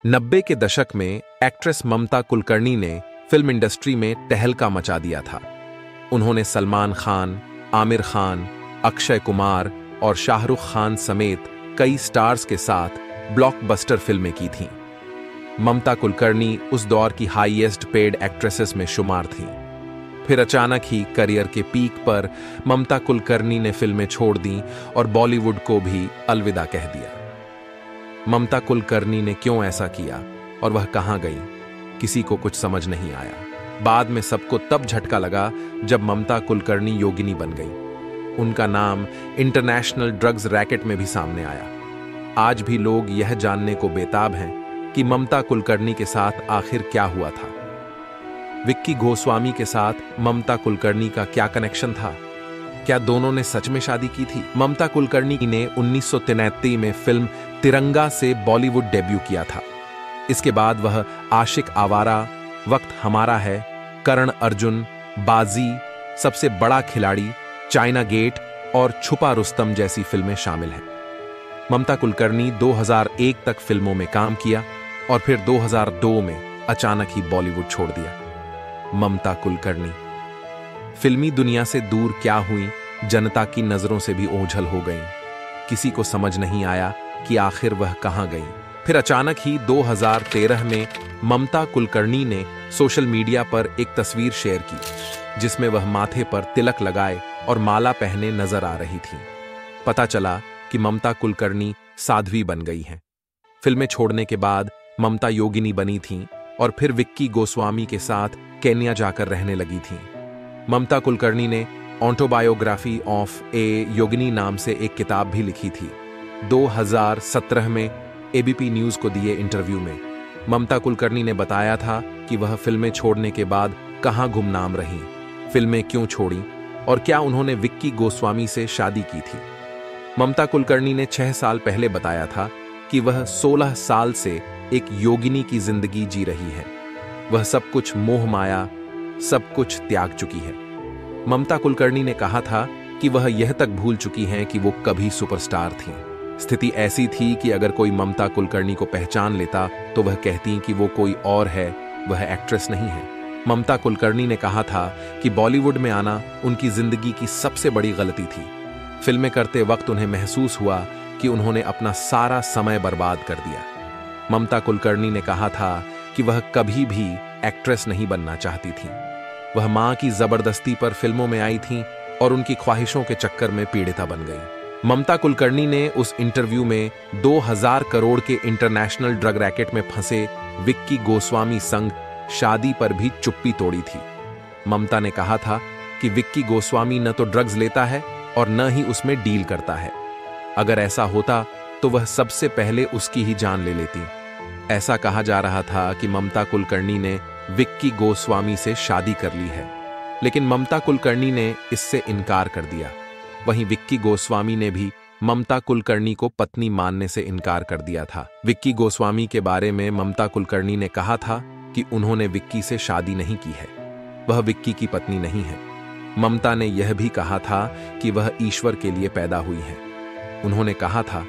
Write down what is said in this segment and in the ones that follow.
90 के दशक में एक्ट्रेस ममता कुलकर्णी ने फिल्म इंडस्ट्री में तहलका मचा दिया था। उन्होंने सलमान खान, आमिर खान, अक्षय कुमार और शाहरुख खान समेत कई स्टार्स के साथ ब्लॉकबस्टर फिल्में की थीं। ममता कुलकर्णी उस दौर की हाईएस्ट पेड एक्ट्रेसेस में शुमार थीं। फिर अचानक ही करियर के पीक पर ममता कुलकर्णी ने फिल्में छोड़ दी और बॉलीवुड को भी अलविदा कह दिया। ममता कुलकर्णी ने क्यों ऐसा किया और वह कहां गई, किसी को कुछ समझ नहीं आया। बाद में सबको तब झटका लगा जब ममता कुलकर्णी योगिनी बन गई। उनका नाम इंटरनेशनल ड्रग्स रैकेट में भी सामने आया। आज भी लोग यह जानने को बेताब हैं कि ममता कुलकर्णी के साथ आखिर क्या हुआ था। विक्की गोस्वामी के साथ ममता कुलकर्णी का क्या कनेक्शन था? क्या दोनों ने सच में शादी की थी? ममता कुलकर्णी ने 1993 में फिल्म तिरंगा से बॉलीवुड डेब्यू किया था। इसके बाद वह आशिक आवारा, वक्त हमारा है, करण अर्जुन, बाजी, सबसे बड़ा खिलाड़ी, चाइना गेट और छुपा रुस्तम जैसी फिल्में शामिल हैं। ममता कुलकर्णी 2001 तक फिल्मों में काम किया और फिर 2002 में अचानक ही बॉलीवुड छोड़ दिया। ममता कुलकर्णी फिल्मी दुनिया से दूर क्या हुई, जनता की नजरों से भी ओझल हो गई। किसी को समझ नहीं आया कि आखिर वह कहां गई। फिर अचानक ही 2013 में ममता कुलकर्णी ने सोशल मीडिया पर एक तस्वीर शेयर की जिसमें वह माथे पर तिलक लगाए और माला पहने नजर आ रही थी। पता चला कि ममता कुलकर्णी साध्वी बन गई हैं। फिल्में छोड़ने के बाद ममता योगिनी बनी थीं और फिर विक्की गोस्वामी के साथ केन्या जाकर रहने लगी थीं। ममता कुलकर्णी ने ऑटोबायोग्राफी ऑफ ए योगिनी नाम से एक किताब भी लिखी थी। 2017 में एबीपी न्यूज को दिए इंटरव्यू में ममता कुलकर्णी ने बताया था कि वह फिल्में छोड़ने के बाद कहां गुमनाम रहीं, फिल्में क्यों छोड़ी और क्या उन्होंने विक्की गोस्वामी से शादी की थी। ममता कुलकर्णी ने 6 साल पहले बताया था कि वह 16 साल से एक योगिनी की जिंदगी जी रही है। वह सब कुछ मोह माया, सब कुछ त्याग चुकी है। ममता कुलकर्णी ने कहा था कि वह यह तक भूल चुकी हैं कि वो कभी सुपरस्टार थीं। स्थिति ऐसी थी कि अगर कोई ममता कुलकर्णी को पहचान लेता तो वह कहती कि वो कोई और है, वह एक्ट्रेस नहीं है। ममता कुलकर्णी ने कहा था कि बॉलीवुड में आना उनकी जिंदगी की सबसे बड़ी गलती थी। फिल्में करते वक्त उन्हें महसूस हुआ कि उन्होंने अपना सारा समय बर्बाद कर दिया। ममता कुलकर्णी ने कहा था कि वह कभी भी एक्ट्रेस नहीं बनना चाहती थी। वह मां की जबरदस्ती पर फिल्मों में आई थीं और उनकी ख्वाहिशों के चक्कर में पीड़िता बन गई। ममता कुलकर्णी ने उस इंटरव्यू में 2000 करोड़ के इंटरनेशनल ड्रग रैकेट में फंसे विक्की गोस्वामी संग शादी पर भी चुप्पी तोड़ी थी। ममता ने कहा था कि विक्की गोस्वामी न तो ड्रग्स लेता है और न ही उसमें डील करता है। अगर ऐसा होता तो वह सबसे पहले उसकी ही जान ले लेती। ऐसा कहा जा रहा था कि ममता कुलकर्णी ने विक्की गोस्वामी से शादी कर ली है, लेकिन ममता कुलकर्णी ने इससे इनकार कर दिया। वहीं विक्की गोस्वामी ने भी ममता कुलकर्णी को पत्नी मानने से इनकार कर दिया था। विक्की गोस्वामी के बारे में ममता कुलकर्णी ने कहा था कि उन्होंने विक्की से शादी नहीं की है, वह विक्की की पत्नी नहीं है। ममता ने यह भी कहा था कि वह ईश्वर के लिए पैदा हुई है। उन्होंने कहा था,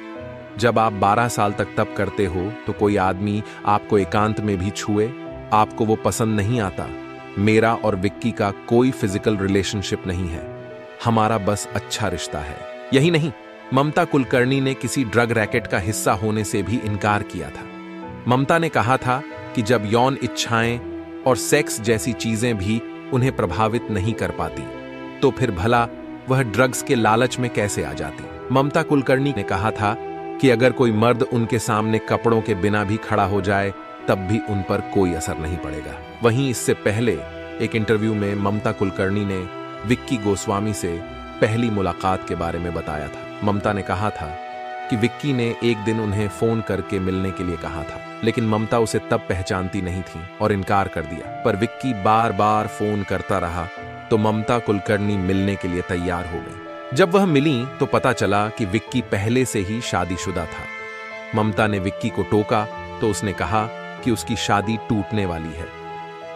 जब आप 12 साल तक तप करते हो तो कोई आदमी आपको एकांत में भी छुए, आपको वो पसंद नहीं आता। मेरा और विक्की का कोई फिजिकल रिलेशनशिप नहीं है, हमारा बस अच्छा रिश्ता है। यही नहीं, ममता कुलकर्णी ने किसी ड्रग रैकेट का हिस्सा होने से भी इनकार किया था। ममता ने कहा था कि जब यौन इच्छाएं और सेक्स जैसी चीजें भी उन्हें प्रभावित नहीं कर पाती तो फिर भला वह ड्रग्स के लालच में कैसे आ जाती। ममता कुलकर्णी ने कहा था कि अगर कोई मर्द उनके सामने कपड़ों के बिना भी खड़ा हो जाए तब भी उन पर कोई असर नहीं पड़ेगा। वहीं इससे पहले एक इंटरव्यू में ममता कुलकर्णी ने विक्की गोस्वामी से पहली मुलाकात के बारे में बताया था। ममता ने कहा था कि विक्की ने एक दिन उन्हें फोन करके मिलने के लिए कहा था, लेकिन ममता उसे तब पहचानती नहीं थी और इनकार कर दिया। पर विक्की बार बार फोन करता रहा तो ममता कुलकर्णी मिलने के लिए तैयार हो गई। जब वह मिली तो पता चला कि विक्की पहले से ही शादीशुदा था। ममता ने विक्की को टोका तो उसने कहा कि उसकी शादी टूटने वाली है।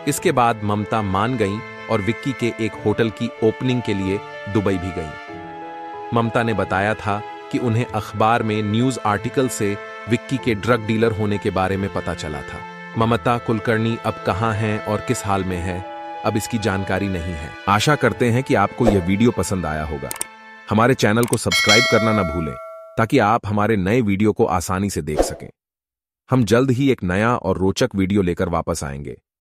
इसके बाद ममता मान गई और विक्की के एक होटल की ओपनिंग के लिए दुबई भी गई। ममता ने बताया था कि उन्हें अखबार में न्यूज आर्टिकल से विक्की के ड्रग डीलर होने के बारे में पता चला था। ममता कुलकर्णी अब कहां हैं और किस हाल में है, अब इसकी जानकारी नहीं है। आशा करते हैं कि आपको यह वीडियो पसंद आया होगा। हमारे चैनल को सब्सक्राइब करना न भूलें ताकि आप हमारे नए वीडियो को आसानी से देख सकें। हम जल्द ही एक नया और रोचक वीडियो लेकर वापस आएंगे।